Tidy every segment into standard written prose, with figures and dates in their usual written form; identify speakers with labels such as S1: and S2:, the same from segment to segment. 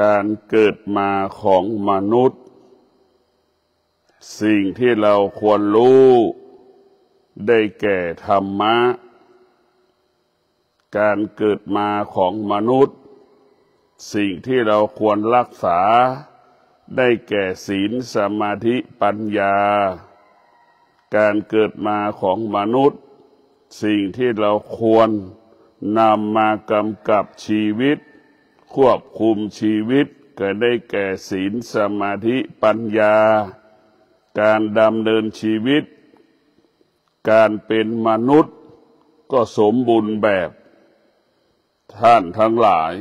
S1: การเกิดมาของมนุษย์สิ่งที่เราควรรู้ได้แก่ธรรมะการเกิดมาของมนุษย์สิ่งที่เราควรรักษาได้แก่ศีลสมาธิปัญญาการเกิดมาของมนุษย์สิ่งที่เราควรนำมากำกับชีวิตควบคุมชีวิตก็ได้แก่ศีลสมาธิปัญญาการดำเนินชีวิตการเป็นมนุษย์ก็สมบูรณ์แบบท่านทั้งหลาย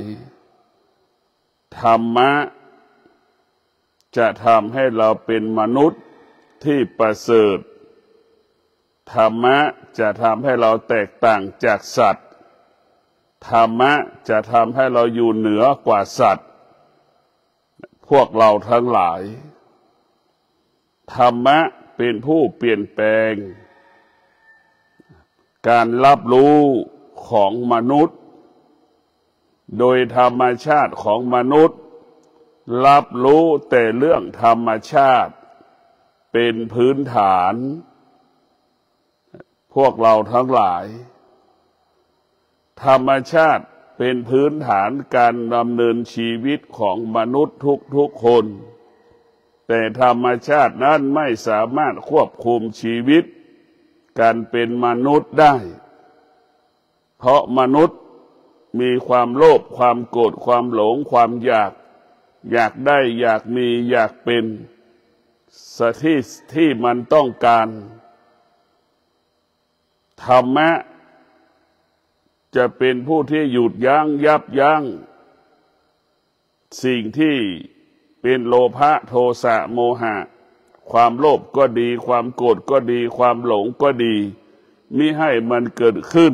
S1: ธรรมะจะทำให้เราเป็นมนุษย์ที่ประเสริฐธรรมะจะทำให้เราแตกต่างจากสัตว์ธรรมะจะทำให้เราอยู่เหนือกว่าสัตว์พวกเราทั้งหลายธรรมะเป็นผู้เปลี่ยนแปลงการรับรู้ของมนุษย์โดยธรรมชาติของมนุษย์รับรู้แต่เรื่องธรรมชาติเป็นพื้นฐานพวกเราทั้งหลายธรรมชาติเป็นพื้นฐานการดำเนินชีวิตของมนุษย์ทุกคนแต่ธรรมชาตินั้นไม่สามารถควบคุมชีวิตการเป็นมนุษย์ได้เพราะมนุษย์มีความโลภความโกรธความหลงความอยากได้อยากมีอยากเป็นที่มันต้องการธรรมะจะเป็นผู้ที่หยุดยั้งยับยั้งสิ่งที่เป็นโลภะโทสะโมหะความโลภก็ดีความโกรธก็ดีความหลงก็ดีมิให้มันเกิดขึ้น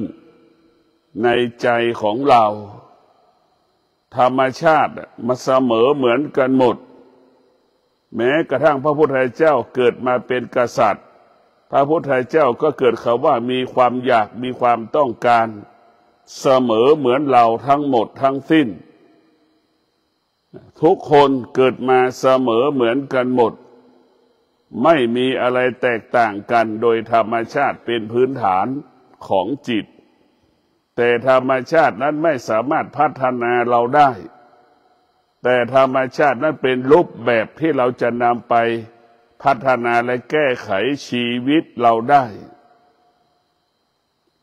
S1: ในใจของเราธรรมชาติมันเสมอเหมือนกันหมดแม้กระทั่งพระพุทธเจ้าเกิดมาเป็นกษัตริย์พระพุทธเจ้าก็เกิดคำว่ามีความอยากมีความต้องการเสมอเหมือนเราทั้งหมดทั้งสิ้นทุกคนเกิดมาเสมอเหมือนกันหมดไม่มีอะไรแตกต่างกันโดยธรรมชาติเป็นพื้นฐานของจิตแต่ธรรมชาตินั้นไม่สามารถพัฒนาเราได้แต่ธรรมชาตินั้นเป็นรูปแบบที่เราจะนำไปพัฒนาและแก้ไขชีวิตเราได้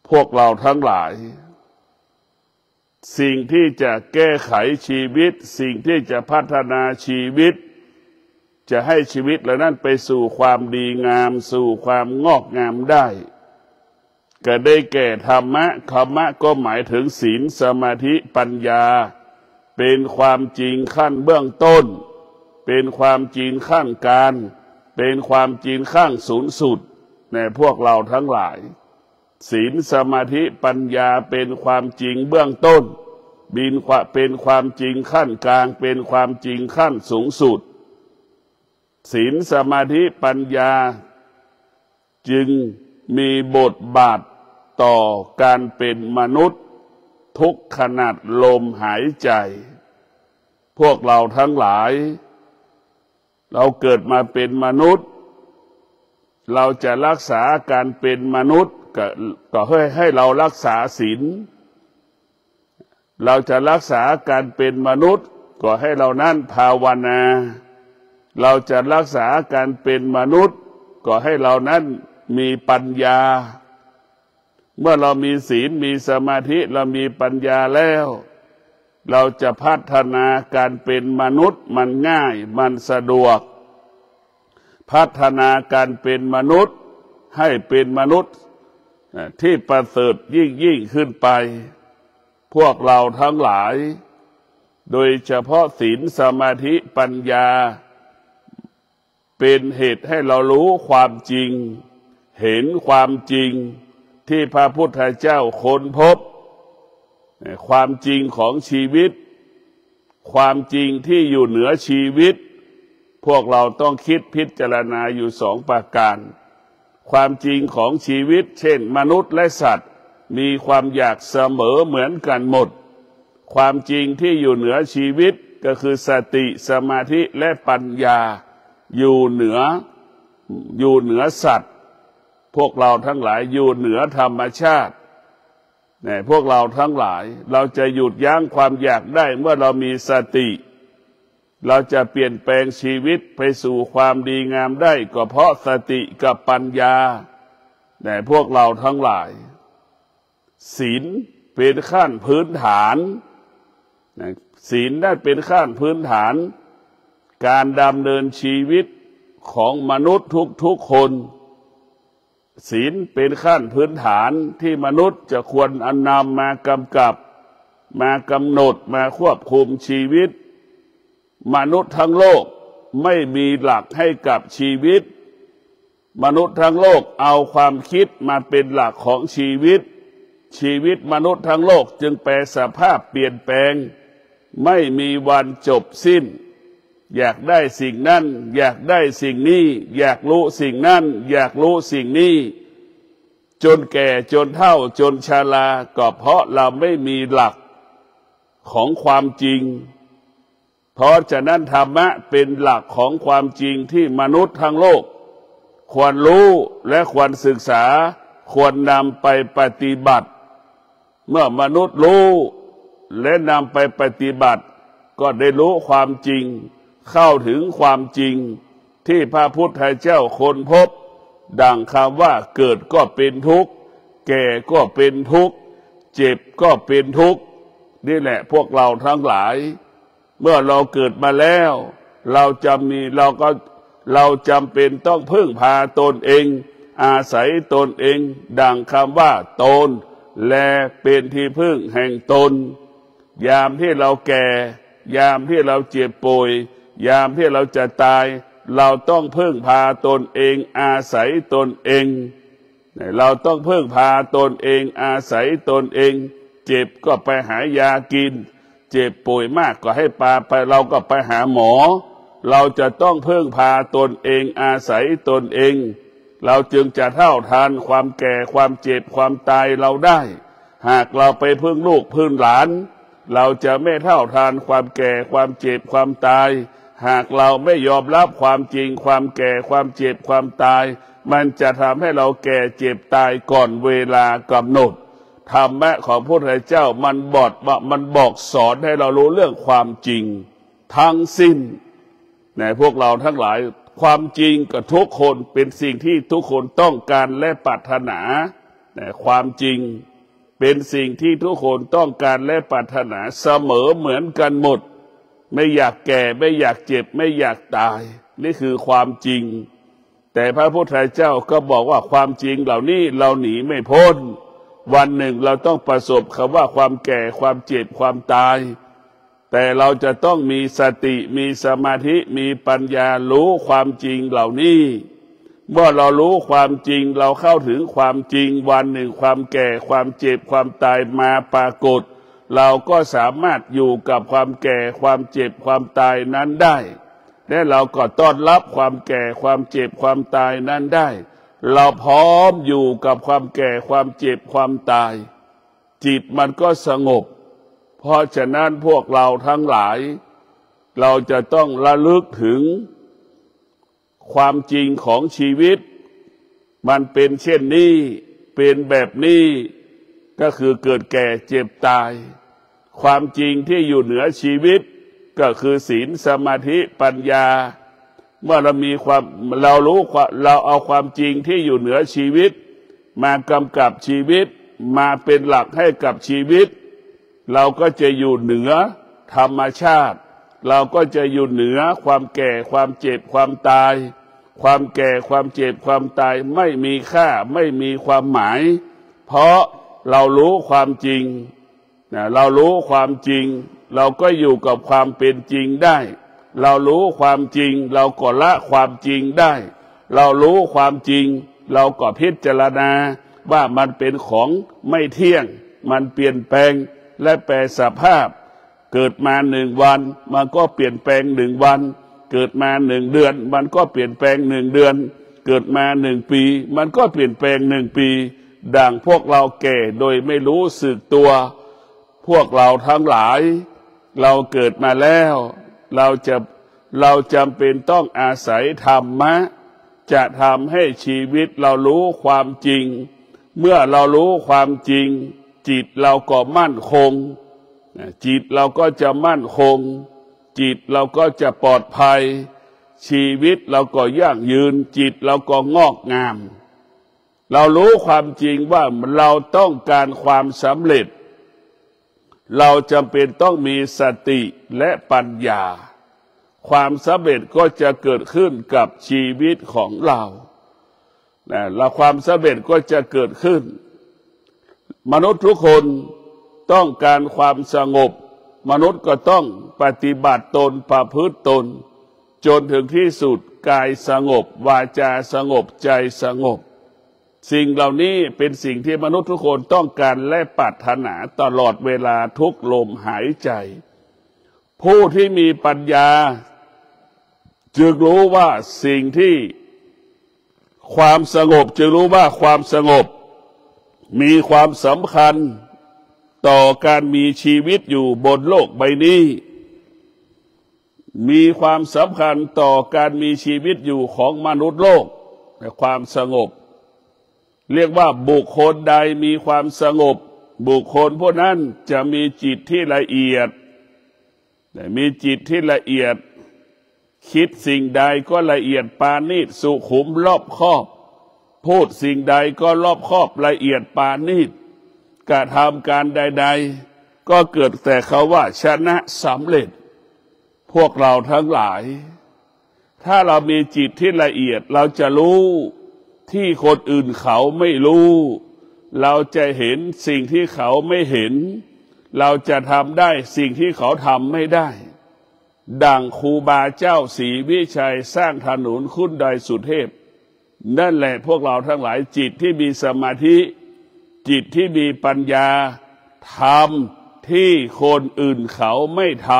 S1: พวกเราทั้งหลายสิ่งที่จะแก้ไขชีวิตสิ่งที่จะพัฒนาชีวิตจะให้ชีวิตเหล่านั้นไปสู่ความดีงามสู่ความงอกงามได้ก็ได้แก่ธรรมะธรรมะก็หมายถึงศีลสมาธิปัญญาเป็นความจริงขั้นเบื้องต้นเป็นความจริงขั้นกลางเป็นความจริงขั้นสูงสุดในพวกเราทั้งหลายศีลสมาธิปัญญาเป็นความจริงเบื้องต้นเป็นความจริงขั้นกลางเป็นความจริงขั้นสูงสุดศีลสมาธิปัญญาจึงมีบทบาทต่อการเป็นมนุษย์ทุกขณะลมหายใจพวกเราทั้งหลายเราเกิดมาเป็นมนุษย์เราจะรักษาการเป็นมนุษย์ก็ให้เรารักษาศีลเราจะรักษาการเป็นมนุษย์ก็ให้เรานั้นภาวนาเราจะรักษาการเป็นมนุษย์ก็ให้เรานั้นมีปัญญาเมื่อเรามีศีลมีสมาธิเรามีปัญญาแล้วเราจะพัฒนาการเป็นมนุษย์มันง่ายมันสะดวกพัฒนาการเป็นมนุษย์ให้เป็นมนุษย์ที่ประเสริฐยิ่งขึ้นไปพวกเราทั้งหลายโดยเฉพาะศีลสมาธิปัญญาเป็นเหตุให้เรารู้ความจริงเห็นความจริงที่พระพุทธเจ้าค้นพบความจริงของชีวิตความจริงที่อยู่เหนือชีวิตพวกเราต้องคิดพิจารณาอยู่สองประการความจริงของชีวิตเช่นมนุษย์และสัตว์มีความอยากเสมอเหมือนกันหมดความจริงที่อยู่เหนือชีวิต ก็คือสติสมาธิและปัญญาอยู่เหนือสัตว์พวกเราทั้งหลายอยู่เหนือธรรมชาติเนี่ยพวกเราทั้งหลายเราจะหยุดยั้งความอยากได้เมื่อเรามีสติเราจะเปลี่ยนแปลงชีวิตไปสู่ความดีงามได้ก็เพราะสติกับปัญญาแต่พวกเราทั้งหลายศีลเป็นขั้นพื้นฐานศีลได้เป็นขั้นพื้นฐานการดำเนินชีวิตของมนุษย์ทุกคนศีลเป็นขั้นพื้นฐานที่มนุษย์จะควรนำมากำกับมากำหนดมาควบคุมชีวิตมนุษย์ทั้งโลกไม่มีหลักให้กับชีวิตมนุษย์ทั้งโลกเอาความคิดมาเป็นหลักของชีวิตมนุษย์ทั้งโลกจึงแปรสภาพเปลี่ยนแปลงไม่มีวันจบสิ้นอยากได้สิ่งนั้นอยากได้สิ่งนี้อยากรู้สิ่งนั้นอยากรู้สิ่งนี้จนแก่จนเฒ่าจนชราก็เพราะเราไม่มีหลักของความจริงเพราะฉะนั้นธรรมะเป็นหลักของความจริงที่มนุษย์ทั้งโลกควรรู้และควรศึกษาควรนำไปปฏิบัติเมื่อมนุษย์รู้และนำไปปฏิบัติก็ได้รู้ความจริงเข้าถึงความจริงที่พระพุทธเจ้าค้นพบดังคำว่าเกิดก็เป็นทุกข์แก่ก็เป็นทุกข์เจ็บก็เป็นทุกข์นี่แหละพวกเราทั้งหลายเมื่อเราเกิดมาแล้วเราจำเป็นต้องพึ่งพาตนเองอาศัยตนเองดังคำว่าตนและเป็นที่พึ่งแห่งตนยามที่เราแก่ยามที่เราเจ็บป่วยยามที่เราจะตายเราต้องพึ่งพาตนเองอาศัยตนเองเราต้องพึ่งพาตนเองอาศัยตนเองเจ็บก็ไปหายากินเจ็บป่วยมากก็ให้ไปเราก็ไปหาหมอเราจะต้องพึ่งพาตนเองอาศัยตนเองเราจึงจะเท่าทานความแก่ความเจ็บความตายเราได้หากเราไปพึ่งลูกพึ่งหลานเราจะไม่เท่าทานความแก่ความเจ็บความตายหากเราไม่ยอมรับความจริงความแก่ความเจ็บความตายมันจะทำให้เราแก่เจ็บตายก่อนเวลากำหนดธรรมะของพระพุทธเจ้ามันบอกสอนให้เรารู้เรื่องความจริงทั้งสิ้นในพวกเราทั้งหลายความจริงกับทุกคนเป็นสิ่งที่ทุกคนต้องการและปรารถนาแต่ความจริงเป็นสิ่งที่ทุกคนต้องการและปรารถนาเสมอเหมือนกันหมดไม่อยากแก่ไม่อยากเจ็บไม่อยากตายนี่คือความจริงแต่พระพุทธเจ้าก็บอกว่าความจริงเหล่านี้เราหนีไม่พ้นวันหนึ่งเราต้องประสบคำว่าความแก่ความเจ็บความตายแต่เราจะต้องมีสติมีสมาธิมีปัญญารู้ความจริงเหล่านี้เมื่อเรารู้ความจริงเราเข้าถึงความจริงวันหนึ่งความแก่ความเจ็บความตายมาปรากฏเราก็สามารถอยู่กับความแก่ความเจ็บความตายนั้นได้และเราก็ต้อนรับความแก่ความเจ็บความตายนั้นได้เราพร้อมอยู่กับความแก่ความเจ็บความตายจิตมันก็สงบเพราะฉะนั้นพวกเราทั้งหลายเราจะต้องระลึกถึงความจริงของชีวิตมันเป็นเช่นนี้เป็นแบบนี้ก็คือเกิดแก่เจ็บตายความจริงที่อยู่เหนือชีวิตก็คือศีลสมาธิปัญญาเมื่อเรารู้เราเอาความจริงที่อยู่เหนือชีวิตมากำกับชีวิตมาเป็นหลักให้กับชีวิตเราก็จะอยู่เหนือธรรมชาติเราก็จะอยู่เหนือความแก่ความเจ็บความตายความแก่ความเจ็บความตายไม่มีค่าไม่มีความหมายเพราะเรารู้ความจริงเรารู้ความจริงเราก็อยู่กับความเป็นจริงได้เรารู้ความจริงเราก็ละความจริงได้เรารู้ความจริงเราก็พิจารณาว่ามันเป็นของไม่เที่ยงมันเปลี่ยนแปลงและแปรสภาพเกิดมา1 วันมันก็เปลี่ยนแปลง1 วันเกิดมา1 เดือนมันก็เปลี่ยนแปลง1 เดือนเกิดมา1 ปีมันก็เปลี่ยนแปลง1 ปีดังพวกเราแก่โดยไม่รู้สึกตัวพวกเราทั้งหลาย เราเกิดมาแล้วเราจำเป็นต้องอาศัยธรรมะจะทำให้ชีวิตเรารู้ความจริงเมื่อเรารู้ความจริงจิตเราก็มั่นคงจิตเราก็จะมั่นคงจิตเราก็จะปลอดภัยชีวิตเราก็ยั่งยืนจิตเราก็งอกงามเรารู้ความจริงว่าเราต้องการความสำเร็จเราจำเป็นต้องมีสติและปัญญาความสำเร็จก็จะเกิดขึ้นกับชีวิตของเราและความสำเร็จก็จะเกิดขึ้นมนุษย์ทุกคนต้องการความสงบมนุษย์ก็ต้องปฏิบัติตนประพฤติตนจนถึงที่สุดกายสงบวาจาสงบใจสงบสิ่งเหล่านี้เป็นสิ่งที่มนุษย์ทุกคนต้องการและปรารถนาตลอดเวลาทุกลมหายใจผู้ที่มีปัญญาจึงรู้ว่าสิ่งที่ความสงบจึงรู้ว่าความสงบมีความสำคัญต่อการมีชีวิตอยู่บนโลกใบนี้มีความสำคัญต่อการมีชีวิตอยู่ของมนุษย์โลกแต่ความสงบเรียกว่าบุคคลใดมีความสงบบุคคลผู้นั้นจะมีจิตที่ละเอียดมีจิตที่ละเอียดคิดสิ่งใดก็ละเอียดปาณีตสุขุมรอบคอบพูดสิ่งใดก็รอบคอบละเอียดปาณีตกระทำการใดๆก็เกิดแต่เขาว่าชนะสำเร็จพวกเราทั้งหลายถ้าเรามีจิตที่ละเอียดเราจะรู้ที่คนอื่นเขาไม่รู้เราจะเห็นสิ่งที่เขาไม่เห็นเราจะทำได้สิ่งที่เขาทำไม่ได้ดังครูบาเจ้าศรีวิชัยสร้างถนนขึ้นดอยสุเทพนั่นแหละพวกเราทั้งหลายจิตที่มีสมาธิจิตที่มีปัญญาทำที่คนอื่นเขาไม่ท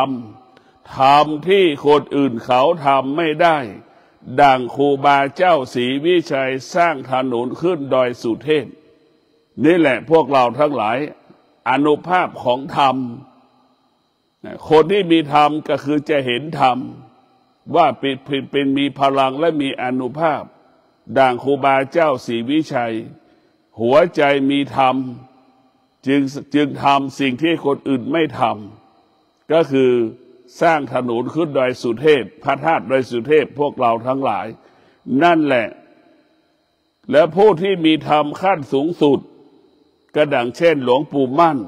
S1: ำทำที่คนอื่นเขาทำไม่ได้ดังครูบาเจ้าศรีวิชัยสร้างถนนขึ้นดอยสุเทพนี่แหละพวกเราทั้งหลายอานุภาพของธรรมคนที่มีธรรมก็คือจะเห็นธรรมว่าเป็นมีพลังและมีอานุภาพดังครูบาเจ้าศรีวิชัยหัวใจมีธรรมจึงทำสิ่งที่คนอื่นไม่ทำก็คือสร้างถนนขึ้นดอยสุเทพพระธาตุดอยสุเทพพวกเราทั้งหลายนั่นแหละและผู้ที่มีธรรมขั้นสูงสุดก็ดังเช่นหลวงปู่มั่น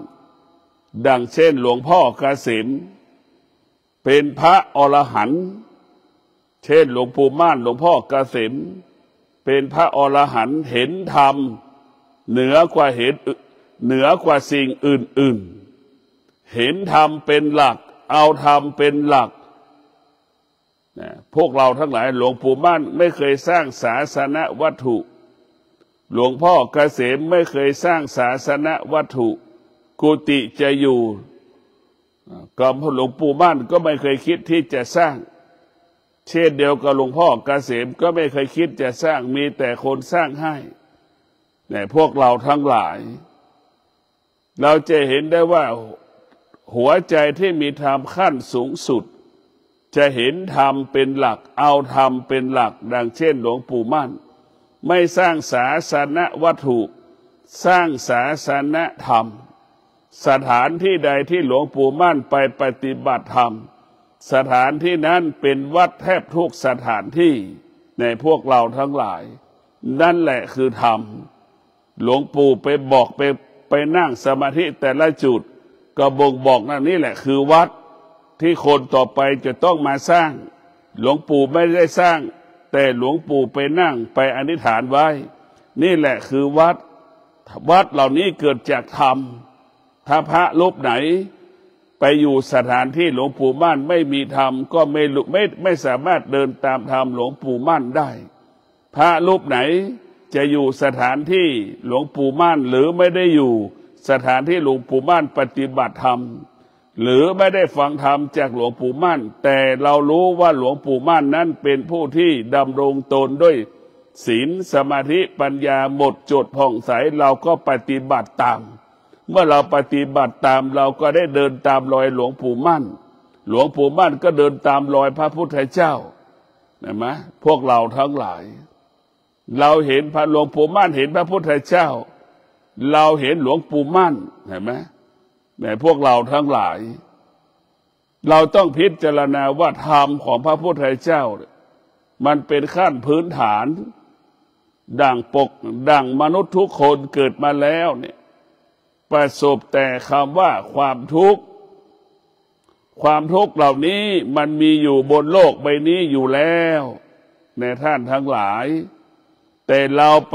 S1: ดังเช่นหลวงพ่อเกษมเป็นพระอรหันต์เช่นหลวงปู่มั่นหลวงพ่อเกษมเป็นพระอรหันต์เห็นธรรมเหนือกว่าสิ่งอื่นๆเห็นธรรมเป็นหลักเอาธรรมเป็นหลักพวกเราทั้งหลายหลวงปู่มั่นไม่เคยสร้างศาสนวัตถุหลวงพ่อเกษมไม่เคยสร้างศาสนวัตถุกุฏิจะอยู่กับหลวงปู่มั่นก็ไม่เคยคิดที่จะสร้างเช่นเดียวกับหลวงพ่อเกษมก็ไม่เคยคิดจะสร้างมีแต่คนสร้างให้แต่พวกเราทั้งหลายเราจะเห็นได้ว่าหัวใจที่มีธรรมขั้นสูงสุดจะเห็นธรรมเป็นหลักเอาธรรมเป็นหลักดังเช่นหลวงปู่มั่นไม่สร้างศาสนวัตถุสร้างศาสนธรรมสถานที่ใดที่หลวงปู่มั่นไปปฏิบัติธรรมสถานที่นั้นเป็นวัดแทบทุกสถานที่ในพวกเราทั้งหลายนั่นแหละคือธรรมหลวงปู่ไปบอกไปนั่งสมาธิแต่ละจุดก็บ่งบอกนั่นนี่แหละคือวัดที่คนต่อไปจะต้องมาสร้างหลวงปู่ไม่ได้สร้างแต่หลวงปู่ไปนั่งไปอธิษฐานไว้นี่แหละคือวัดเหล่านี้เกิดจากธรรมถ้าพระรูปไหนไปอยู่สถานที่หลวงปู่มั่นไม่มีธรรมก็ไม่สามารถเดินตามธรรมหลวงปู่มั่นได้พระรูปไหนจะอยู่สถานที่หลวงปู่มั่นหรือไม่ได้อยู่สถานที่หลวงปู่มั่นปฏิบัติธรรมหรือไม่ได้ฟังธรรมจากหลวงปู่มั่นแต่เรารู้ว่าหลวงปู่มั่นนั้นเป็นผู้ที่ดำรงตนด้วยศีลสมาธิปัญญาหมดจดผ่องใสเราก็ปฏิบัติตาม เมื่อเราปฏิบัติตามเราก็ได้เดินตามรอยหลวงปู่มั่นหลวงปู่มั่นก็เดินตามรอยพระพุทธเจ้าเห็นไหมพวกเราทั้งหลายเราเห็นพระหลวงปู่มั่นเห็นพระพุทธเจ้าเราเห็นหลวงปู่มั่นเห็นไหมแต่พวกเราทั้งหลายเราต้องพิจารณาว่าธรรมของพระพุทธเจ้ามันเป็นขั้นพื้นฐานดั่งมนุษย์ทุกคนเกิดมาแล้วเนี่ยประสบแต่คำว่าความทุกข์เหล่านี้มันมีอยู่บนโลกใบนี้อยู่แล้วในท่านทั้งหลายแต่เราไ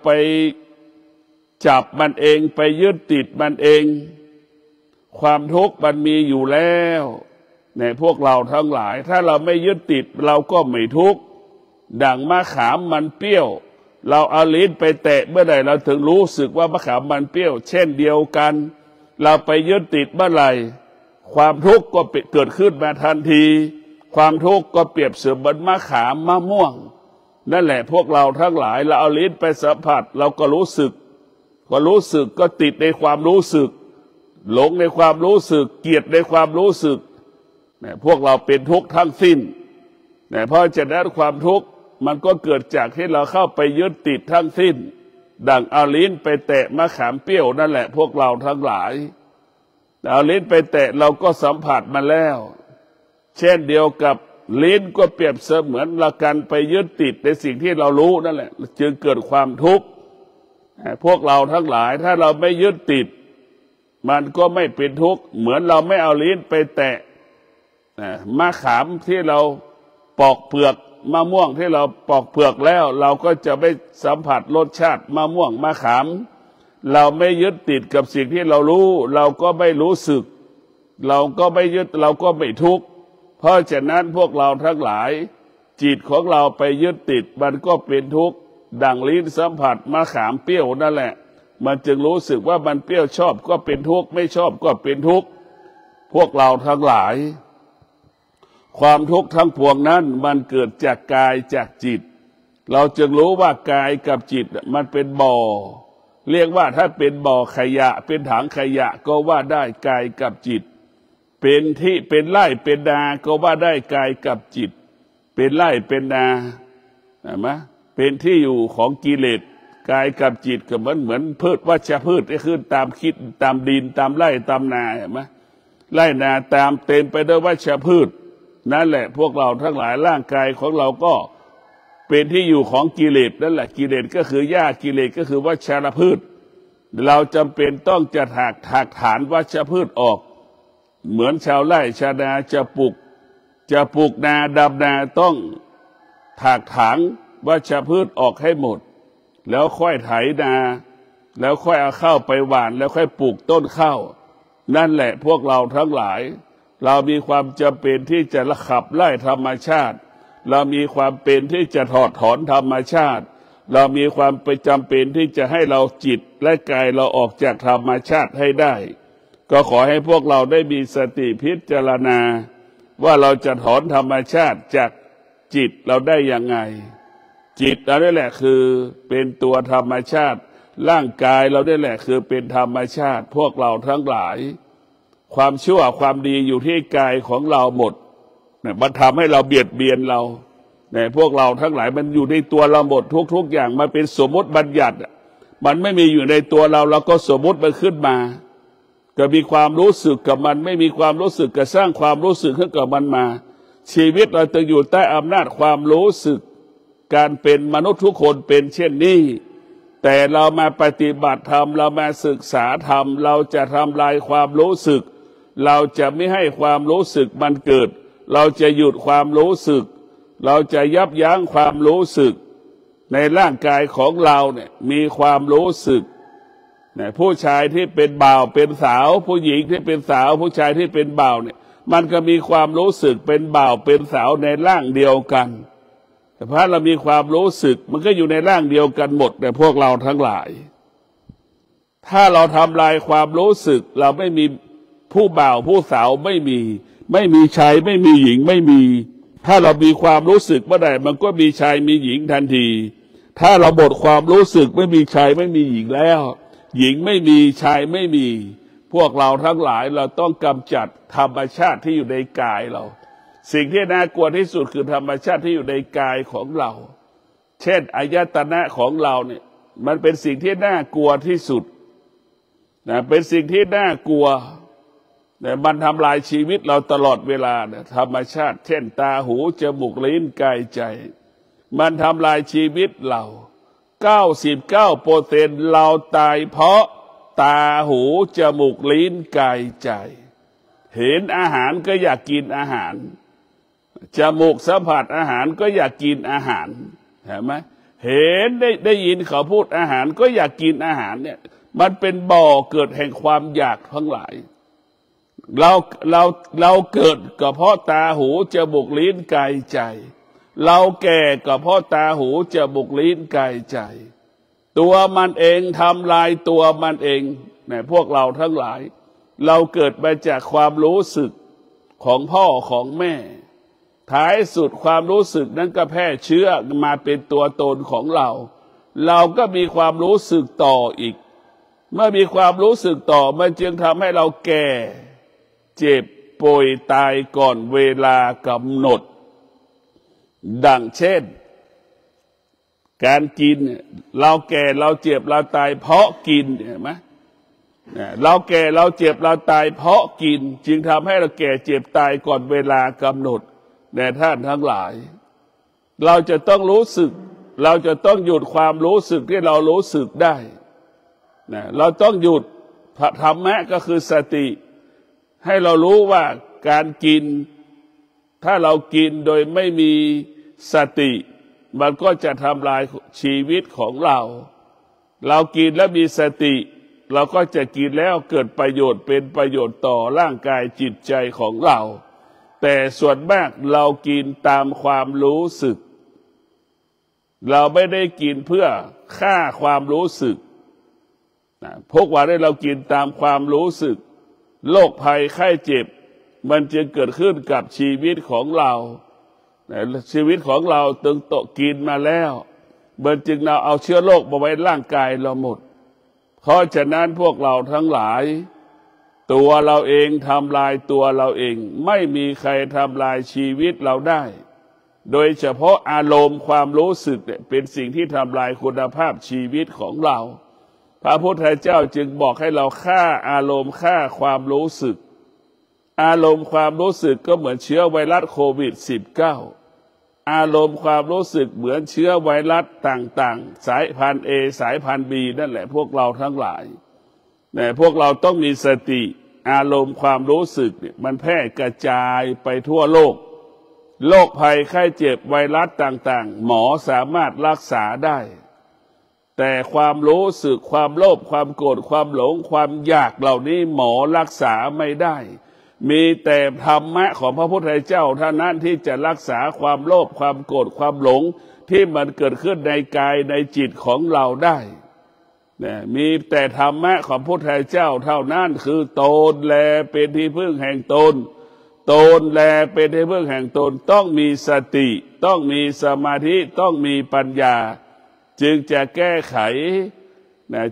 S1: ปจับมันเองไปยึดติดมันเองความทุกข์มันมีอยู่แล้วในพวกเราทั้งหลายถ้าเราไม่ยึดติดเราก็ไม่ทุกข์ดั่งมะขามมันเปรี้ยวเราเอาลิ้นไปแตะเมื่อใดเราถึงรู้สึกว่ามะขามมันเปรี้ยวเช่นเดียวกันเราไปยึดติดเมื่อไหร่ความทุกข์ก็เกิดขึ้นมาทันทีความทุกข์ก็เปรียบเสมือนมะขามมะม่วงนั่นแหละพวกเราทั้งหลายเราเอาลิ้นไปสัมผัสเราก็รู้สึกก็ติดในความรู้สึกหลงในความรู้สึกเกลียดในความรู้สึกเนี่ยพวกเราเป็นทุกข์ทั้งสิ้นเนี่ยเพราะฉะนั้นความทุกข์มันก็เกิดจากที่เราเข้าไปยึดติดทั้งสิ้นดั่งเอาลิ้นไปแตะมะขามเปรี้ยวนั่นแหละพวกเราทั้งหลายเอาลิ้นไปแตะเราก็สัมผัสมาแล้วเช่นเดียวกับลิ้นก็เปรียบเสมือนละกันไปยึดติดในสิ่งที่เรารู้นั่นแหละจึงเกิดความทุกข์พวกเราทั้งหลายถ้าเราไม่ยึดติดมันก็ไม่เป็นทุกข์เหมือนเราไม่เอาลิ้นไปแตะมะขามที่เราปอกเปลือกมะม่วงที่เราปอกเปลือกแล้วเราก็จะไม่สัมผัสรสชาติมะม่วงมะขามเราไม่ยึดติดกับสิ่งที่เรารู้เราก็ไม่รู้สึกเราก็ไม่ยึดเราก็ไม่ทุกข์เพราะฉะนั้นพวกเราทั้งหลายจิตของเราไปยึดติดมันก็เป็นทุกข์ดั่งลิ้นสัมผัสมะขามเปรี้ยวนั่นแหละมันจึงรู้สึกว่ามันเปรี้ยวชอบก็เป็นทุกข์ไม่ชอบก็เป็นทุกข์พวกเราทั้งหลายความทุกข์ทั้งปวงนั้นมันเกิดจากกายจากจิตเราจึงรู้ว่ากายกับจิตมันเป็นบ่อเรียกว่าถ้าเป็นบ่อขยะเป็นถังขยะก็ว่าได้กายกับจิตเป็นที่เป็นไร่เป็นนาก็ว่าได้กายกับจิตเป็นไร่เป็นนาเห็นไหมเป็นที่อยู่ของกิเลสกายกับจิตก็เหมือนพืชวัชพืชที่ขึ้นตามคิดตามดินตามไร่ตามนาเห็นไหมไร่นาตามเต็มไปด้วยวัชพืชนั่นแหละพวกเราทั้งหลายร่างกายของเราก็เป็นที่อยู่ของกิเลสนั่นแหละกิเลสก็คือหญ้ากิเลสก็คือวัชพืชเราจำเป็นต้องจะถากฐานวัชพืชออกเหมือนชาวไร่ชาวนาจะปลูกนาดำนาต้องถากถางวัชพืชออกให้หมดแล้วค่อยไถนาแล้วค่อยเอาข้าวไปหว่านแล้วค่อยปลูกต้นข้าวนั่นแหละพวกเราทั้งหลายเรามีความจำเป็นที่จะขับไล่ธรรมชาติเรามีความเป็นที่จะถอดถอนธรรมชาติเรามีความจำเป็นที่จะให้เราจิตและกายเราออกจากธรรมชาติให้ได้ก็ขอให้พวกเราได้มีสติพิจารณาว่าเราจะถอนธรรมชาติจากจิตเราได้ยังไงจิตเราได้แหละคือเป็นตัวธรรมชาติร่างกายเราได้แหละคือเป็นธรรมชาติพวกเราทั้งหลายความชั่วความดีอยู่ที่กายของเราหมดเนี่ยมันทำให้เราเบียดเบียนเราเนี่ยพวกเราทั้งหลายมันอยู่ในตัวเราหมดทุกอย่างมันเป็นสมมติบัญญัติมันไม่มีอยู่ในตัวเราเราก็สมมติมันขึ้นมาก็มีความรู้สึกกับมันไม่มีความรู้สึกก็สร้างความรู้สึกขึ้นกับมันมาชีวิตเราจะอยู่ใต้อำนาจความรู้สึกการเป็นมนุษย์ทุกคนเป็นเช่นนี้แต่เรามาปฏิบัติธรรมเรามาศึกษาธรรมเราจะทำลายความรู้สึกเราจะไม่ให้ความรู้สึกมันเกิดเราจะหยุดความรู้สึกเราจะยับยั้งความรู้สึกในร่างกายของเราเนี่ยมีความรู้สึกผู้ชายที่เป็นบ่าวเป็นสาวผู้หญิงที่เป็นสาวผู้ชายที่เป็นบ่าวเนี่ยมันก็มีความรู้สึกเป็นบ่าวเป็นสาวในร่างเดียวกันแต่พอเรามีความรู้สึกมันก็อยู่ในร่างเดียวกันหมดแต่พวกเราทั้งหลายถ้าเราทำลายความรู้สึกเราไม่มีผู้บ่าวผู้สาวไม่มีชายไม่มีหญิงไม่มีถ้าเรามีความรู้สึกเมื่อใดมันก็มีชายมีหญิงทันทีถ้าเราหมดความรู้สึกไม่มีชายไม่มีหญิงแล้ว หญิงไม่มีชายไม่มีพวกเราทั้งหลายเราต้องกำจัดธรรมชาติที่อยู่ในกายเราสิ่งที่น่ากลัวที่สุดคือธรรมชาติที่อยู่ในกายของเราเช่นอายตนะของเราเนี่ยมันเป็นสิ่งที่น่ากลัวที่สุดนะเป็นสิ่งที่น่ากลัวแต่มันทำลายชีวิตเราตลอดเวลานะธรรมชาติเช่นตาหูจมูกลิ้นกายใจมันทำลายชีวิตเรา99%เราตายเพราะตาหูจมูกลิ้นกายใจเห็นอาหารก็อยากกินอาหารจมูกสัมผัสอาหารก็อยากกินอาหารเห็นไหมเห็นได้ยินเขาพูดอาหารก็อยากกินอาหารเนี่ยมันเป็นบ่อเกิดแห่งความอยากทั้งหลายเราเกิดก็เพราะตาหูจมูกลิ้นกายใจเราแก่ก็เพราะตาหูจมูกลิ้นกายใจตัวมันเองทำลายตัวมันเองเนี่ยพวกเราทั้งหลายเราเกิดมาจากความรู้สึกของพ่อของแม่ท้ายสุดความรู้สึกนั้นก็แพร่เชื้อมาเป็นตัวตนของเราเราก็มีความรู้สึกต่ออีกเมื่อมีความรู้สึกต่อมันจึงทำให้เราแก่เจ็บป่วยตายก่อนเวลากำหนดดังเช่นการกินเราแก่เราเจ็บเราตายเพราะกินเห็นไหมเราแก่เราเจ็บเราตายเพราะกินจึงทำให้เราแก่เจ็บตายก่อนเวลากำหนดแต่ท่านทั้งหลายเราจะต้องรู้สึกเราจะต้องหยุดความรู้สึกที่เรารู้สึกได้เราต้องหยุดธรรมะก็คือสติให้เรารู้ว่าการกินถ้าเรากินโดยไม่มีสติมันก็จะทำลายชีวิตของเรากินแล้วมีสติเราก็จะกินแล้วเกิดประโยชน์เป็นประโยชน์ต่อร่างกายจิตใจของเราแต่ส่วนมากเรากินตามความรู้สึกเราไม่ได้กินเพื่อฆ่าความรู้สึกพวกว่าได้เรากินตามความรู้สึกโรคภัยไข้เจ็บมันจึงเกิดขึ้นกับชีวิตของเราชีวิตของเราตึงโตกินมาแล้วมันจึงเอาเชื้อโรคมาไว้ร่างกายเราหมดเพราะฉะนั้นพวกเราทั้งหลายตัวเราเองทำลายตัวเราเองไม่มีใครทำลายชีวิตเราได้โดยเฉพาะอารมณ์ความรู้สึกเนี่ยเป็นสิ่งที่ทำลายคุณภาพชีวิตของเราพระพุทธเจ้าจึงบอกให้เราฆ่าอารมณ์ฆ่าความรู้สึกอารมณ์ความรู้สึกก็เหมือนเชื้อไวรัสโควิด-19 อารมณ์ความรู้สึกเหมือนเชื้อไวรัสต่างๆสายพันธุ์ A สายพันธุ์ B นั่นแหละพวกเราทั้งหลายแต่พวกเราต้องมีสติอารมณ์ความรู้สึกเนี่ยมันแพร่กระจายไปทั่วโลกภัยไข้เจ็บไวรัสต่างๆหมอสามารถรักษาได้แต่ความรู้สึกความโลภความโกรธความหลงความอยากเหล่านี้หมอรักษาไม่ได้มีแต่ธรรมะของพระพุทธเจ้าเท่านั้นที่จะรักษาความโลภความโกรธความหลงที่มันเกิดขึ้นในกายในจิตของเราได้มีแต่ธรรมะของพระพุทธเจ้าเท่านั้นคือตนแลเป็นที่พึ่งแห่งตนแลเป็นที่พึ่งแห่งตนต้องมีสติต้องมีสมาธิต้องมีปัญญาจึงจะแก้ไข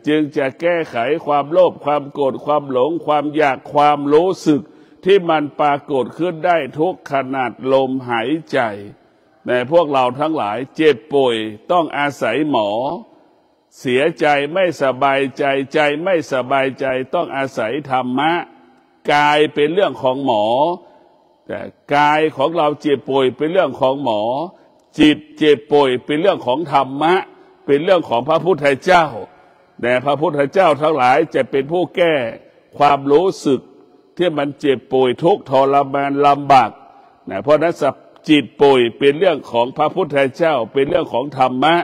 S1: จึงจะแก้ไขความโลภความโกรธความหลงความอยากความรู้สึกที่มันปรากฏขึ้นได้ทุกขณะลมหายใจแต่พวกเราทั้งหลายเจ็บป่วยต้องอาศัยหมอเสียใจไม่สบายใจใจไม่สบายใจต้องอาศัยธรรมะกายเป็นเรื่องของหมอแต่กายของเราเจ็บป่วยเป็นเรื่องของหมอจิตเจ็บป่วยเป็นเรื่องของธรรมะเป็นเรื่องของพระพุทธเจ้าแต่พระพุทธเจ้าทั้งหลายจะเป็นผู้แก้ความรู้สึกที่มันเจ็บป่วยทุกข์ทรมานลำบากเพราะนั้นจิตป่วยเป็นเรื่องของพระพุทธเจ้าเป็นเรื่องของธรรมะ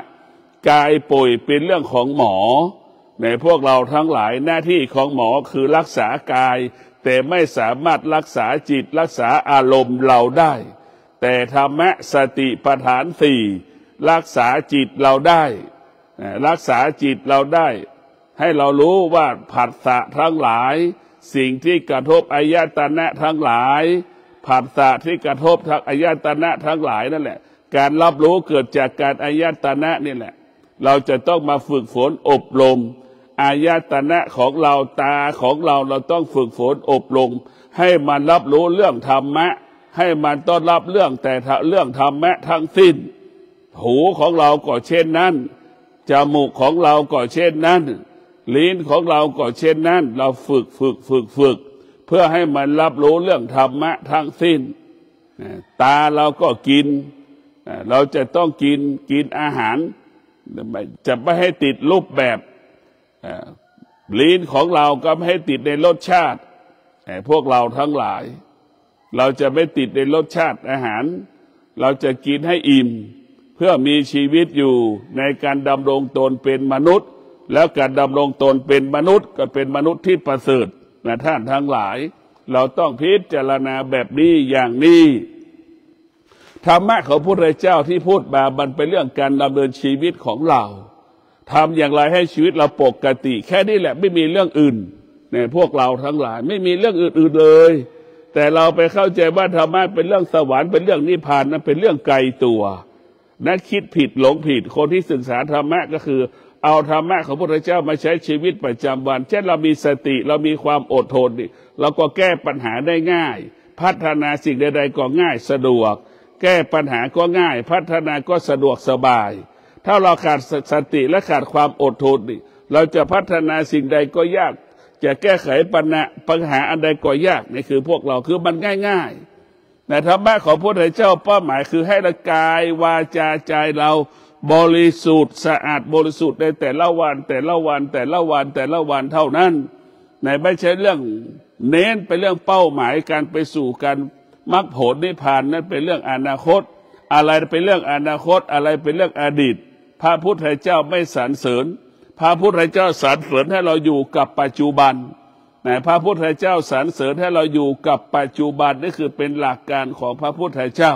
S1: กายป่วยเป็นเรื่องของหมอในพวกเราทั้งหลายหน้าที่ของหมอคือรักษากายแต่ไม่สามารถรักษาจิตรักษาอารมณ์เราได้แต่ธรรมะสติปัฏฐานสี่รักษาจิตเราได้รักษาจิตเราได้ให้เรารู้ว่าผัสสะทั้งหลายสิ่งที่กระทบอายตนะทั้งหลายผัสสะที่กระทบทางอายตนะทั้งหลายนั่นแหละการรับรู้เกิดจากการอายตนะนี่แหละเราจะต้องมาฝึกฝนอบรม อายตนะของเราตาของเราต้องฝึกฝนอบรมให้มันรับรู้เรื่องธรรมะให้มันต้อนรับเรื่องแต่เรื่องธรรมะทั้งสิ้นหูของเราก็เช่นนั้นจมูกของเราก็เช่นนั้นลิ้นของเราก็เช่นนั้นเราฝึกเพื่อให้มันรับรู้เรื่องธรรมะทั้งสิ้นตาเราก็กินเราจะต้องกินอาหารจะไม่ให้ติดรูปแบบลิ้นของเราก็ไม่ให้ติดในรสชาติพวกเราทั้งหลายเราจะไม่ติดในรสชาติอาหารเราจะกินให้อิ่มเพื่อมีชีวิตอยู่ในการดำรงตนเป็นมนุษย์แล้วการดำรงตนเป็นมนุษย์ก็เป็นมนุษย์ที่ประเสริฐนะท่านทั้งหลายเราต้องพิจารณาแบบนี้อย่างนี้ธรรมะของพระพุทธเจ้าที่พูดมามันเป็นเรื่องการดำเนินชีวิตของเราทำอย่างไรให้ชีวิตเราปกติแค่นี้แหละไม่มีเรื่องอื่นเนี่ยพวกเราทั้งหลายไม่มีเรื่องอื่นๆเลยแต่เราไปเข้าใจว่าธรรมะเป็นเรื่องสวรรค์เป็นเรื่องนิพพานนั้นเป็นเรื่องไกลตัวนั่นคิดผิดหลงผิดคนที่ศึกษาธรรมะก็คือเอาธรรมะของพระพุทธเจ้ามาใช้ชีวิตประจำวันเช่นเรามีสติเรามีความอดทนนี่เราก็แก้ปัญหาได้ง่ายพัฒนาสิ่งใดๆก็ง่ายสะดวกแก้ปัญหาก็ง่ายพัฒนาก็สะดวกสบายถ้าเราขาดสติและขาดความอดทนนี่เราจะพัฒนาสิ่งใดก็ยากจะแก้ไขปัญหาอันใดก็ยากนี่คือพวกเราคือมันง่ายๆแต่ธรรมะของพระพุทธเจ้าเป้าหมายคือให้กายวาจาใจเราบริสุทธิ์สะอาดบริสุทธิ์ในแต่ละวันเท่านั้นในไม่ใช่เรื่องเน้นไปเรื่องเป้าหมายการไปสู่การมรรคผลนิพพานนั้นเป็นเรื่องอนาคตอะไรเป็นเรื่องอนาคตอะไรเป็นเรื่องอดีตพระพุทธเจ้าไม่สรรเสริญพระพุทธเจ้าสรรเสริญให้เราอยู่กับปัจจุบันพระพุทธเจ้าสรรเสริญให้เราอยู่กับปัจจุบันนี่คือเป็นหลักการของพระพุทธเจ้า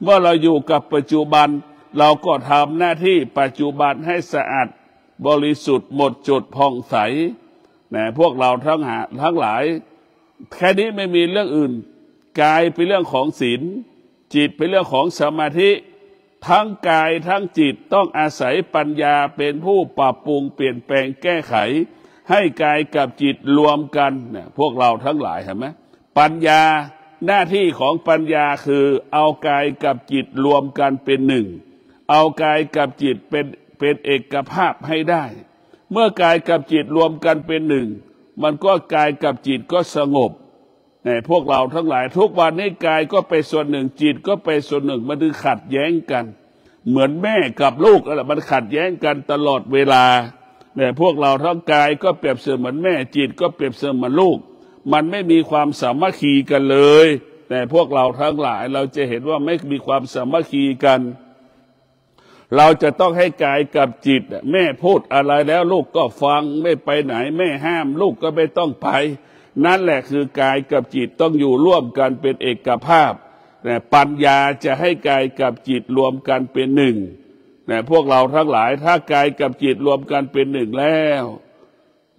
S1: เมื่อเราอยู่กับปัจจุบันเราก็ทำหน้าที่ปัจจุบันให้สะอาดบริสุทธิ์หมดจดผ่องใสพวกเราทั้งหลายแค่นี้ไม่มีเรื่องอื่นกายเป็นเรื่องของศีลจิตเป็นเรื่องของสมาธิทั้งกายทั้งจิตต้องอาศัยปัญญาเป็นผู้ปรับปรุงเปลี่ยนแปลงแก้ไขให้กายกับจิตรวมกันพวกเราทั้งหลายเห็นไหมปัญญาหน้าที่ของปัญญาคือเอากายกับจิตรวมกันเป็นหนึ่งเอากายกับจิตเป็นเอกภาพให้ได้เมื่อกายกับจิตรวมกันเป็นหนึ่งมันก็กายกับจิตก็สงบพวกเราทั้งหลายทุกวันนี้กายก็เป็นส่วนหนึ่งจิตก็เป็นส่วนหนึ่งมันคือขัดแย้งกันเหมือนแม่กับลูกอะไรมันขัดแย้งกันตลอดเวลาพวกเราทั้งกายก็เปรียบเสมือนแม่จิตก็เปรียบเสมือนลูกมันไม่มีความสามัคคีกันเลยแต่พวกเราทั้งหลายเราจะเห็นว่าไม่มีความสามัคคีกันเราจะต้องให้กายกับจิตแม่พูดอะไรแล้วลูกก็ฟังไม่ไปไหนแม่ห้ามลูกก็ไม่ต้องไปนั่นแหละคือกายกับจิตต้องอยู่ร่วมกันเป็นเอกภาพแต่ปัญญาจะให้กายกับจิตรวมกันเป็นหนึ่งแต่พวกเราทั้งหลายถ้ากายกับจิตรวมกันเป็นหนึ่งแล้ว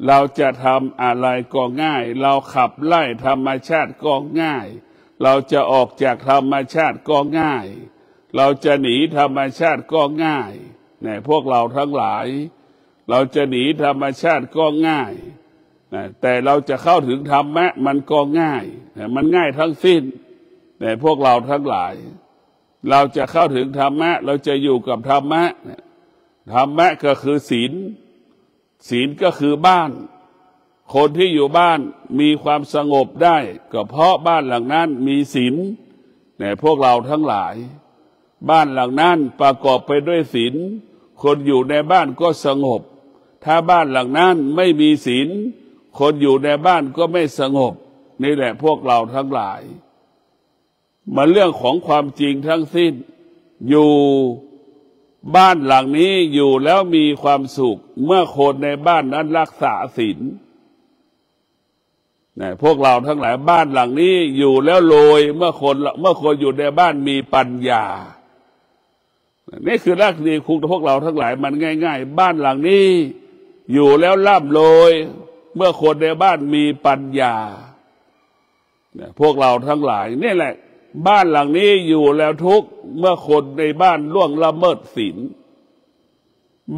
S1: เราจะทำอะไรก็ง่ายเราขับไล่ธรรมชาติก็ง่ายเราจะออกจากธรรมชาติก็ง่ายเราจะหนีธรรมชาติก็ง่ายพวกเราทั้งหลายเราจะหนีธรรมชาติก็ง่ายแต่เราจะเข้าถึงธรรมะมันก็ง่ายมันง่ายทั้งสิ้นแต่พวกเราทั้งหลายเราจะเข้าถึงธรรมะเราจะอยู่กับธรรมะธรรมะก็คือศีลศีลก็คือบ้านคนที่อยู่บ้านมีความสงบได้ก็เพราะบ้านหลังนั้นมีศีลแต่พวกเราทั้งหลายบ้านหลังนั้นประกอบไปด้วยศีลคนอยู่ในบ้านก็สงบถ้าบ้านหลังนั้นไม่มีศีลคนอยู่ในบ้านก็ไม่สงบนี่แหละพวกเราทั้งหลายมันเรื่องของความจริงทั้งสิ้นอยู่บ้านหลังนี้อยู่แล้วมีความสุขเมื่อคนในบ้านนั้นรักษาศีลพวกเราทั้งหลายบ้านหลังนี้อยู่แล้วรวยเมื่อคนอยู่ในบ้านมีปัญญานี่คือรากดีคุณพวกเราทั้งหลายมันง่ายๆบ้านหลังนี้อยู่แล้วร่ำรวยเมื่อคนในบ้านมีปัญญาพวกเราทั้งหลายนี่แหละบ้านหลังนี้อยู่แล้วทุกข์เมื่อคนในบ้านล่วงละเมิดศีล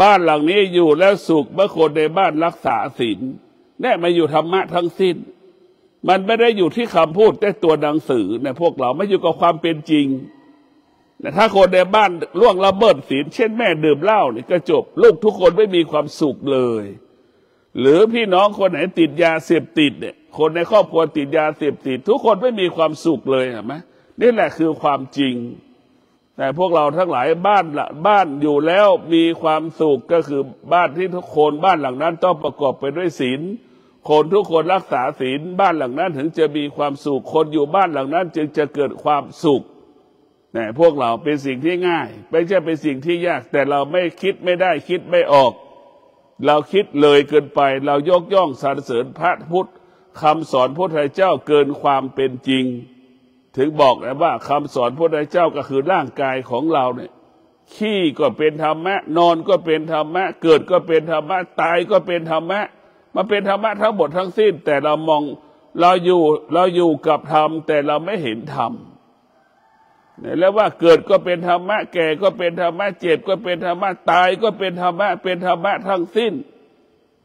S1: บ้านหลังนี้อยู่แล้วสุขเมื่อคนในบ้านรักษาศีลเนี่ยมาอยู่ธรรมะทั้งสิ้นมันไม่ได้อยู่ที่คำพูดแต่ตัวหนังสือเนี่ยพวกเราไม่อยู่กับความเป็นจริงแต่ถ้าคนในบ้านล่วงละเมิดศีลเช่นแม่ดื่มเหล้านี่ก็จบลูกทุกคนไม่มีความสุขเลยหรือพี่น้องคนไหนติดยาเสพติดเนี่ยคนในครอบครัวติดยาเสพติดทุกคนไม่มีความสุขเลยเห็นไหมนี่แหละคือความจริงแต่พวกเราทั้งหลายบ้านอยู่แล้วมีความสุขก็คือบ้านที่ทุกคนบ้านหลังนั้นต้องประกอบไปด้วยศีลคนทุกคนรักษาศีลบ้านหลังนั้นถึงจะมีความสุขคนอยู่บ้านหลังนั้นจึงจะเกิดความสุขแต่พวกเราเป็นสิ่งที่ง่ายไม่ใช่เป็นสิ่งที่ยากแต่เราไม่คิดไม่ได้คิดไม่ออกเราคิดเลยเกินไปเรายกย่องสรรเสริญพระพุทธคำสอนพระพุทธเจ้าเกินความเป็นจริงถึงบอกนะว่าคำสอนพระพุทธเจ้าก็คือร่างกายของเราเนี่ยขี้ก็เป็นธรรมะนอนก็เป็นธรรมะเกิดก็เป็นธรรมะตายก็เป็นธรรมะมันเป็นธรรมะทั้งหมดทั้งสิ้นแต่เรามองเราอยู่กับธรรมแต่เราไม่เห็นธรรมแล้วว่าเกิดก็เป็นธรรมะแก่ก็เป็นธรรมะเจ็บก็เป็นธรรมะตายก็เป็นธรรมะเป็นธรรมะทั้งสิ้น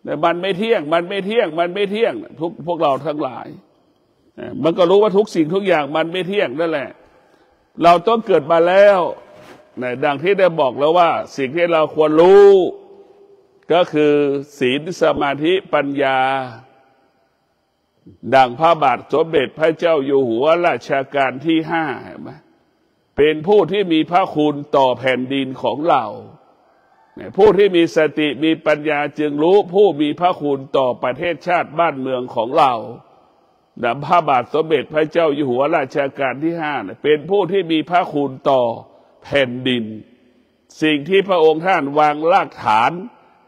S1: แต่มันไม่เที่ยงมันไม่เที่ยงมันไม่เที่ยงพวกเราทั้งหลายมันก็รู้ว่าทุกสิ่งทุกอย่างมันไม่เที่ยงนั่นแหละเราต้องเกิดมาแล้วดังที่ได้บอกแล้วว่าสิ่งที่เราควรรู้ก็คือศีลสมาธิปัญญาดังพระบาทสมเด็จพระเจ้าอยู่หัวรัชกาลที่5เห็นไหมเป็นผู้ที่มีพระคุณต่อแผ่นดินของเราผู้ที่มีสติมีปัญญาจึงรู้ผู้มีพระคุณต่อประเทศชาติบ้านเมืองของเราดังพระบาทสมเด็จพระเจ้าอยู่หัวรัชกาลที่5เป็นผู้ที่มีพระคุณต่อแผ่นดินสิ่งที่พระองค์ท่านวางรากฐาน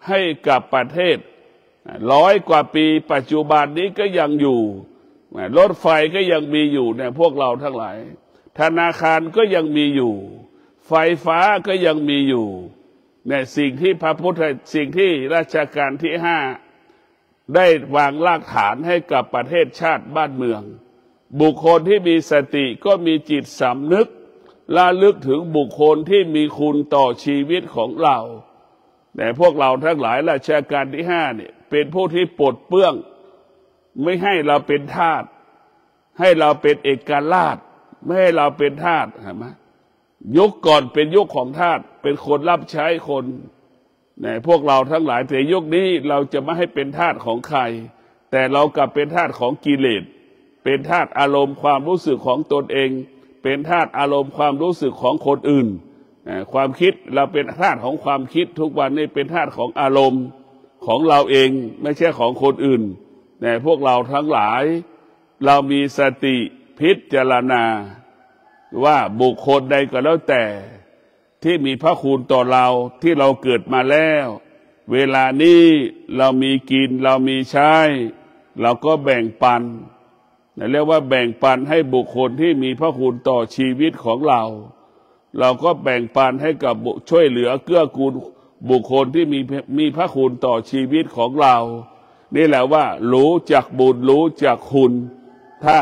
S1: ให้กับประเทศ100 กว่าปีปัจจุบันนี้ก็ยังอยู่รถไฟก็ยังมีอยู่เนี่ยพวกเราทั้งหลายธนาคารก็ยังมีอยู่ไฟฟ้าก็ยังมีอยู่เนี่ยสิ่งที่รัชกาลที่5ได้วางรากฐานให้กับประเทศชาติบ้านเมืองบุคคลที่มีสติก็มีจิตสำนึกระลึกถึงบุคคลที่มีคุณต่อชีวิตของเราแต่พวกเราทั้งหลายรัชกาลที่5เนี่ยเป็นผู้ที่ปลดเปลื้องไม่ให้เราเป็นทาสให้เราเป็นเอกราชไม่ให้เราเป็นทาสเห็นไหมยุคก่อนเป็นยุคของทาสเป็นคนรับใช้คนแต่พวกเราทั้งหลายแต่ยุคนี้เราจะไม่ให้เป็นทาสของใครแต่เรากลับเป็นทาสของกิเลสเป็นทาสอารมณ์ความรู้สึกของตนเองเป็นทาสอารมณ์ความรู้สึกของคนอื่นความคิดเราเป็นทาสของความคิดทุกวันนี้เป็นทาสของอารมณ์ของเราเองไม่ใช่ของคนอื่นแต่พวกเราทั้งหลายเรามีสติพิจารณาว่าบุคคลใดก็แล้วแต่ที่มีพระคุณต่อเราที่เราเกิดมาแล้วเวลานี้เรามีกินเรามีใช้เราก็แบ่งปันเรียกว่าแบ่งปันให้บุคคลที่มีพระคุณต่อชีวิตของเราก็แบ่งปันให้กับช่วยเหลือเกื้อกูลบุคคลที่มีพระคุณต่อชีวิตของเรานี่แหละว่ารู้จักบุญรู้จักคุณถ้า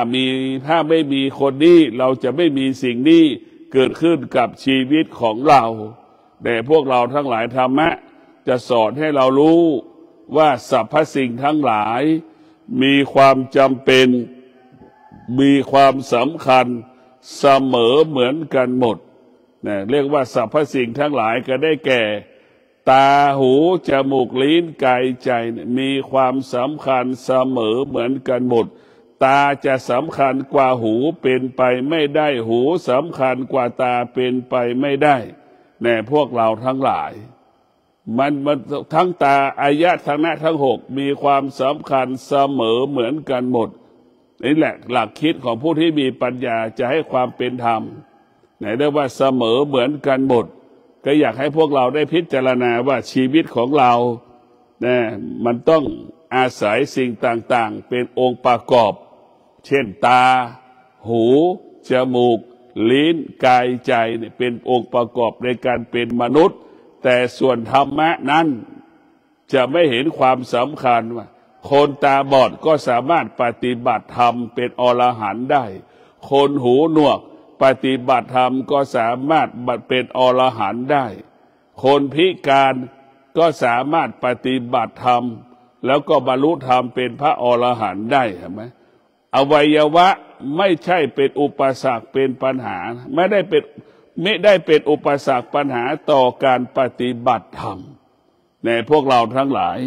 S1: ไม่มีคนนี้เราจะไม่มีสิ่งนี้เกิดขึ้นกับชีวิตของเราแต่พวกเราทั้งหลายธรรมะจะสอนให้เรารู้ว่าสรรพสิ่งทั้งหลายมีความจำเป็นมีความสำคัญเสมอเหมือนกันหมดเรียกว่าสรรพสิ่งทั้งหลายก็ได้แก่ตาหูจมูกลิ้นกายใจมีความสำคัญเสมอเหมือนกันหมดตาจะสำคัญกว่าหูเป็นไปไม่ได้หูสำคัญกว่าตาเป็นไปไม่ได้แน่พวกเราทั้งหลายมันทั้งตาอายตนะทั้ง6มีความสำคัญเสมอเหมือนกันหมดนี่แหละหลักคิดของผู้ที่มีปัญญาจะให้ความเป็นธรรมไหนได้ว่าเสมอเหมือนกันหมดก็อยากให้พวกเราได้พิจารณาว่าชีวิตของเราเนี่ยมันต้องอาศัยสิ่งต่างๆเป็นองค์ประกอบเช่นตาหูจมูกลิ้นกายใจเนี่ยเป็นองค์ประกอบในการเป็นมนุษย์แต่ส่วนธรรมะนั้นจะไม่เห็นความสำคัญว่าคนตาบอดก็สามารถปฏิบัติธรรมเป็นอรหันต์ได้คนหูหนวกปฏิบัติธรรมก็สามารถเป็นอรหันต์ได้คนพิการ ก็สามารถปฏิบัติธรรมแล้วก็บรรลุธรรมเป็นพระอรหันต์ได้เห็นไหมอวัยวะไม่ใช่เป็นอุปสรรคเป็นปัญหาไม่ได้เป็นอุปสรรคปัญหาต่อการปฏิบัติธรรมในพวกเราทั้งหลาย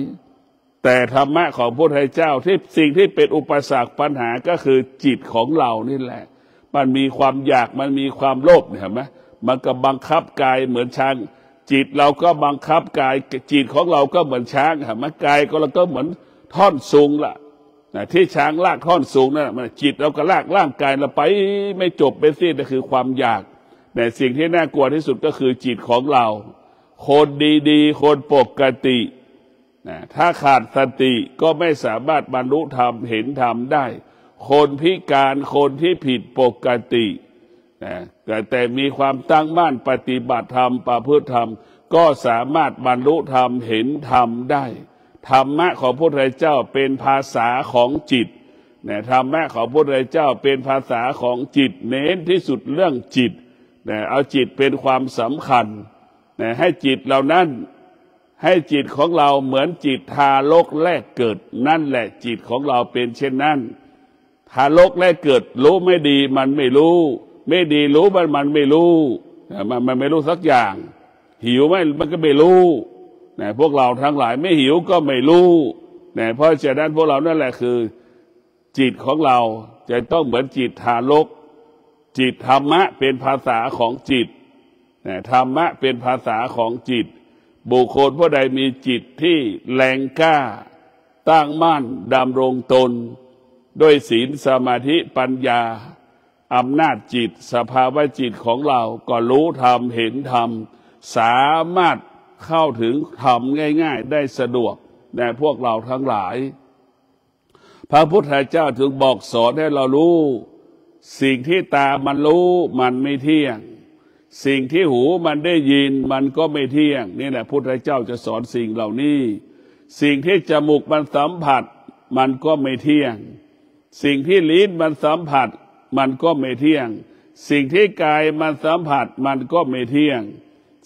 S1: แต่ธรรมะของพระพุทธเจ้าที่สิ่งที่เป็นอุปสรรคปัญหาก็คือจิตของเรานี่แหละมันมีความอยากมันมีความโลภเห็นไหมมันก็บังคับกายเหมือนช้างจิตเราก็บังคับกายจิตของเราก็เหมือนช้างเห็นไหมกายเราก็เหมือนท่อนสูงล่ะที่ช้างลากท่อนสูงนั่นมันจิตเราก็ลากร่างกายเราไปไม่จบเป็นสิ้นนั่นคือความอยากแต่สิ่งที่น่ากลัวที่สุดก็คือจิตของเราคนดีๆคนปกติถ้าขาดสติก็ไม่สามารถบรรลุธรรมเห็นธรรมได้คนพิการคนที่ผิดปกติแต่มีความตั้งมั่นปฏิบัติธรรมประพฤติธรรมก็สามารถบรรลุธรรมเห็นธรรมได้ธรรมะของพระพุทธเจ้าเป็นภาษาของจิตธรรมะของพระพุทธเจ้าเป็นภาษาของจิตเน้นที่สุดเรื่องจิตเอาจิตเป็นความสำคัญให้จิตเหล่านั้นให้จิตของเราเหมือนจิตทารกแรกเกิดนั่นแหละจิตของเราเป็นเช่นนั้นทารกแรกเกิดรู้ไม่ดีมันไม่รู้ไม่ดีรู้มันไม่รู้มันไม่รู้สักอย่างหิวไหมมันก็ไม่รู้พวกเราทั้งหลายไม่หิวก็ไม่รู้เพราะฉะนั้นพวกเรานั่นแหละคือจิตของเราจะต้องเหมือนจิตทารกจิตธรรมะเป็นภาษาของจิตธรรมะเป็นภาษาของจิตบุคคลผู้ใดมีจิตที่แรงกล้าตั้งมั่นดำรงตนด้วยศีลสมาธิปัญญาอำนาจจิตสภาวะจิตของเราก็รู้ธรรมเห็นธรรมสามารถเข้าถึงธรรมง่ายๆได้สะดวกแด่พวกเราทั้งหลายพระพุทธเจ้าถึงบอกสอนให้เรารู้สิ่งที่ตามันรู้มันไม่เที่ยงสิ่งที่หูมันได้ยินมันก็ไม่เที่ยงนี่แหละพุทธเจ้าจะสอนสิ่งเหล่านี้สิ่งที่จมูกมันสัมผัสมันก็ไม่เที่ยงสิ่งที่ลิ้นมันสัมผัสมันก็ไม่เที่ยงสิ่งที่กายมันสัมผัสมันก็ไม่เที่ยง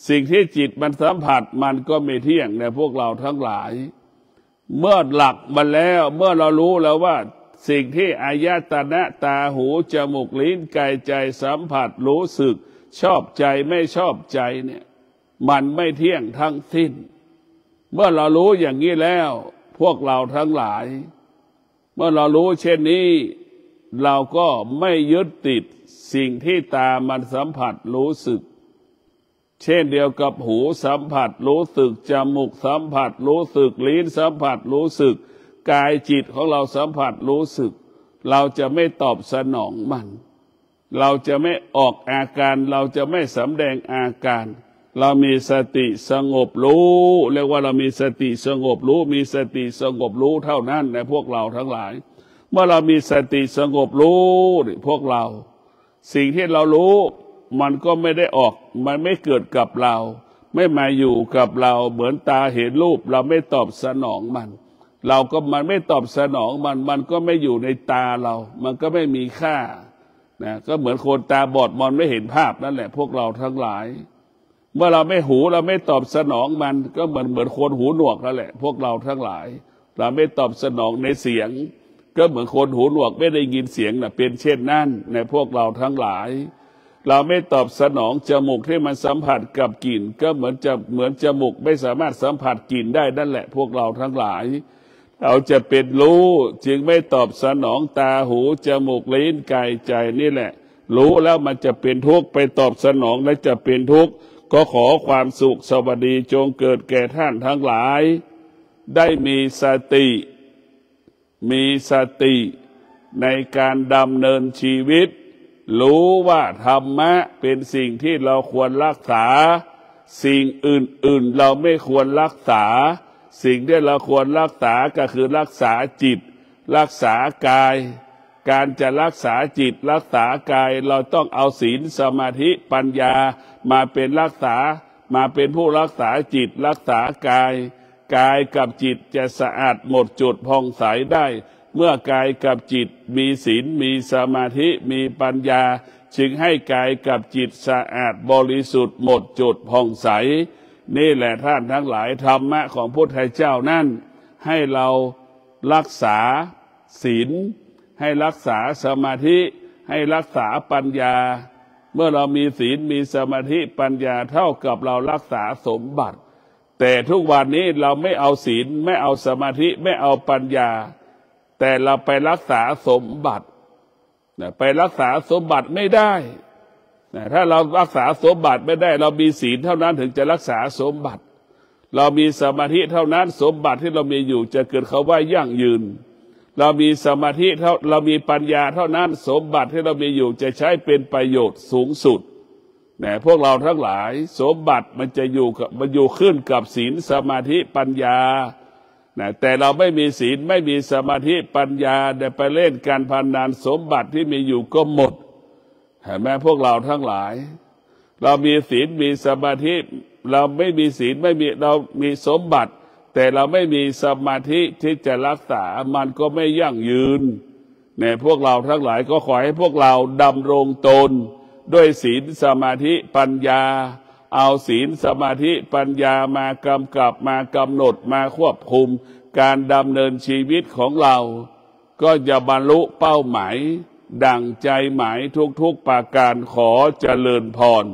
S1: สิ่งที่จิตมันสัมผัสมันก็ไม่เที่ยงในพวกเราทั้งหลายเมื่อหลักมันแล้วเมื่อเรารู้แล้วว่าสิ่งที่อายตนะตาหูจมูกลิ้นกายใจสัมผัสรู้สึกชอบใจไม่ชอบใจเนี่ยมันไม่เที่ยงทั้งสิ้นเมื่อเรารู้อย่างนี้แล้วพวกเราทั้งหลายเมื่อเรารู้เช่นนี้เราก็ไม่ยึดติดสิ่งที่ตามันสัมผัสรู้สึกเช่นเดียวกับหูสัมผัสรู้สึกจมูกสัมผัสรู้สึกลิ้นสัมผัสรู้สึกกายจิตของเราสัมผัสรู้สึกเราจะไม่ตอบสนองมันเราจะไม่ออกอาการเราจะไม่สำแดงอาการเรามีสติสงบรู้เรียกว่าเรามีสติสงบรู้มีสติสงบรู้เท่านั้นในพวกเราทั้งหลายเมื่อเรามีสติสงบรู้พวกเราสิ่งที่เรารู้มันก็ไม่ได้ออกมันไม่เกิดกับเราไม่มาอยู่กับเราเหมือนตาเห็นรูปเราไม่ตอบสนองมันมันไม่ตอบสนองมันก็ไม่อยู่ในตาเรามันก็ไม่มีค่าก็เหมือนคนตาบอดมองไม่เห็นภาพนั่นแหละพวกเราทั้งหลายเมื่อเราไม่หูเราไม่ตอบสนองมันก็เหมือนคนหูหนวกนั่นแหละพวกเราทั้งหลายเราไม่ตอบสนองในเสียงก็เหมือนคนหูหนวกไม่ได้ยินเสียงเป็นเช่นนั้นในพวกเราทั้งหลายเราไม่ตอบสนองจมูกที่มันสัมผัสกับกลิ่นก็เหมือนจมูกไม่สามารถสัมผัสกลิ่นได้นั่นแหละพวกเราทั้งหลายเราจะเป็นรู้จึงไม่ตอบสนองตาหูจมูกลิ้นกายใจนี่แหละรู้แล้วมันจะเป็นทุกข์ไปตอบสนองและจะเป็นทุกข์ก็ขอความสุขสวัสดีจงเกิดแก่ท่านทั้งหลายได้มีสติในการดำเนินชีวิตรู้ว่าธรรมะเป็นสิ่งที่เราควรรักษาสิ่งอื่นๆเราไม่ควรรักษาสิ่งที่เราควรรักษาก็คือรักษาจิตรักษากายการจะรักษาจิตรักษากายเราต้องเอาศีลสมาธิปัญญามาเป็นรักษามาเป็นผู้รักษาจิตรักษากายกับจิตจะสะอาดหมดจดผ่องใสได้เมื่อกายกับจิตมีศีลมีสมาธิมีปัญญาจึงให้กายกับจิตสะอาดบริสุทธิ์หมดจดผ่องใส นี่แหละท่านทั้งหลายธรรมะของพุทธเจ้านั่นให้เรารักษาศีลให้รักษาสมาธิให้รักษาปัญญาเมื่อเรามีศีลมีสมาธิปัญญาเท่ากับเรารักษาสมบัติแต่ทุกวันนี้เราไม่เอาศีลไม่เอาสมาธิไม่เอาปัญญาแต่เราไปรักษาสมบัติไปรักษาสมบัติไม่ได้ถ้าเรารักษาสมบัติไม่ได้เรามีศีลเท่านั้นถึงจะรักษาสมบัติเรามีสมาธิเท่านั้นสมบัติที่เรามีอยู่จะเกิดคำว่ายั่งยืนเรามีสมาธิเรามีปัญญาเท่านั้นสมบัติที่เรามีอยู่จะใช้เป็นประโยชน์สูงสุดพวกเราทั้งหลายสมบัติมันอยู่ขึ้นกับศีลสมาธิปัญญาแต่เราไม่มีศีลไม่มีสมาธิปัญญาได้ไปเล่นการพนันสมบัติที่มีอยู่ก็หมดเห็นไหมพวกเราทั้งหลายเรามีศีลมีสมาธิเราไม่มีศีลไม่มีเรามีสมบัติแต่เราไม่มีสมาธิที่จะรักษามันก็ไม่ยั่งยืนพวกเราทั้งหลายก็ขอให้พวกเราดำรงตนด้วยศีลสมาธิปัญญาเอาศีลสมาธิปัญญามากำกับมากำหนดมาควบคุมการดำเนินชีวิตของเราก็จะบรรลุเป้าหมายดั่งใจหมายทุกๆประการขอเจริญพร